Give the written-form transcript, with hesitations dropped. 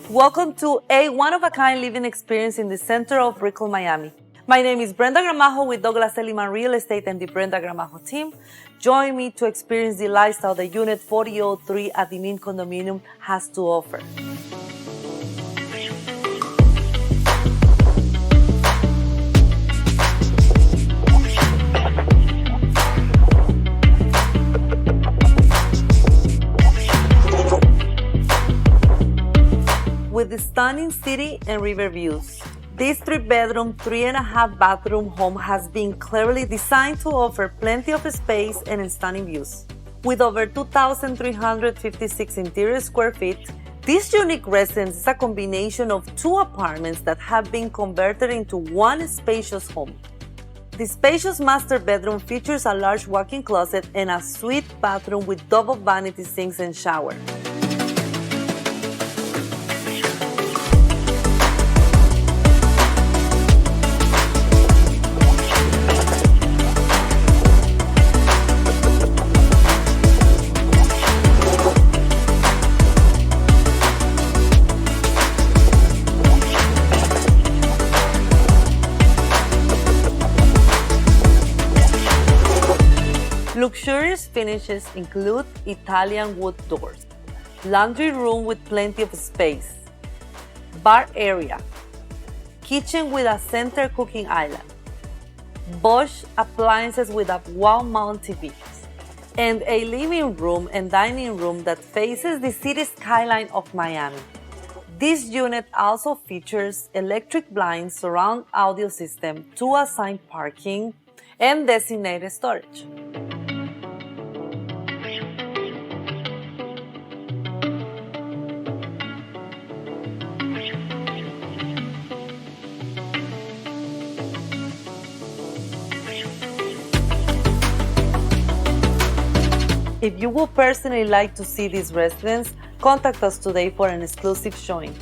Welcome to a one-of-a-kind living experience in the center of Brickell, Miami. My name is Brenda Gramajo with Douglas Elliman Real Estate and the Brenda Gramajo team. Join me to experience the lifestyle that Unit 4003 at the Mint Condominium has to offer. With the stunning city and river views, this 3-bedroom, 3.5-bathroom home has been cleverly designed to offer plenty of space and stunning views. With over 2,356 interior square feet, this unique residence is a combination of 2 apartments that have been converted into one spacious home. The spacious master bedroom features a large walk-in closet and a suite bathroom with double vanity sinks and shower. Luxurious finishes include Italian wood doors, laundry room with plenty of space, bar area, kitchen with a center cooking island, Bosch appliances with a wall-mount TV, and a living room and dining room that faces the city skyline of Miami. This unit also features electric blinds, surround audio system, 2 assigned parking, and designated storage. If you would personally like to see this residence, contact us today for an exclusive showing.